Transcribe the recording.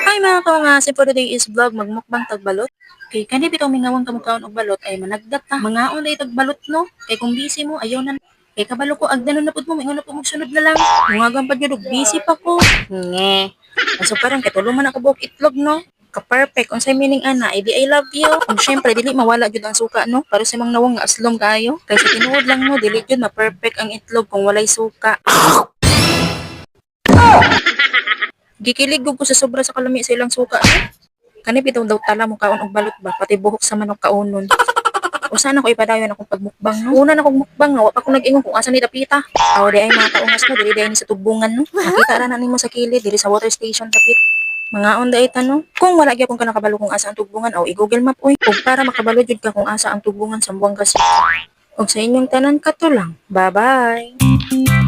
Hi mga kawangasin, for today is vlog magmukbang tagbalot. Kay kani bitaw mingawang kamukhaon og balot ay managdak ta. Mangaon day tagbalot no. Kay kung busy mo ayaw na. Kay kabalo ko agdanon na pud mo mingon na pud magsunod na lang. Mungagan pa gyud og busy pa ko. Nge. So parang katulo man ako buok itlog no. Ka-perfect unsay meaning ana, edi I love you. Kung syempre dili mawala gyud ang suka no. Para sa mga nawong nga aslom kayo. Kay sa tinuod lang no, dili gyud ma-perfect ang itlog kung walay suka. Gikilig gud ko sa sobra sa kalami sa ilang suka. Kani bitaw daw tala mo kaon og balot ba pati buhok sa manok kaunon. Usa na ko ipadayon akong pagmukbang no. Una na kong mukbang nga wa pa ko nag-ingon kung asa ni dapita. Aw di ay mga kaungas no dili day ni sa tubungan no. Nakita ra na nimo sa kilid diri sa water station dapit. Mga onda ita no. Kung wala gyud kung kanakabalo kung asa ang tubungan aw i-Google Map oy. Ug para makabalo jud ka kung asa ang tubungan sa Buanga City. Ug sa inyong tanan kato lang. Bye-bye.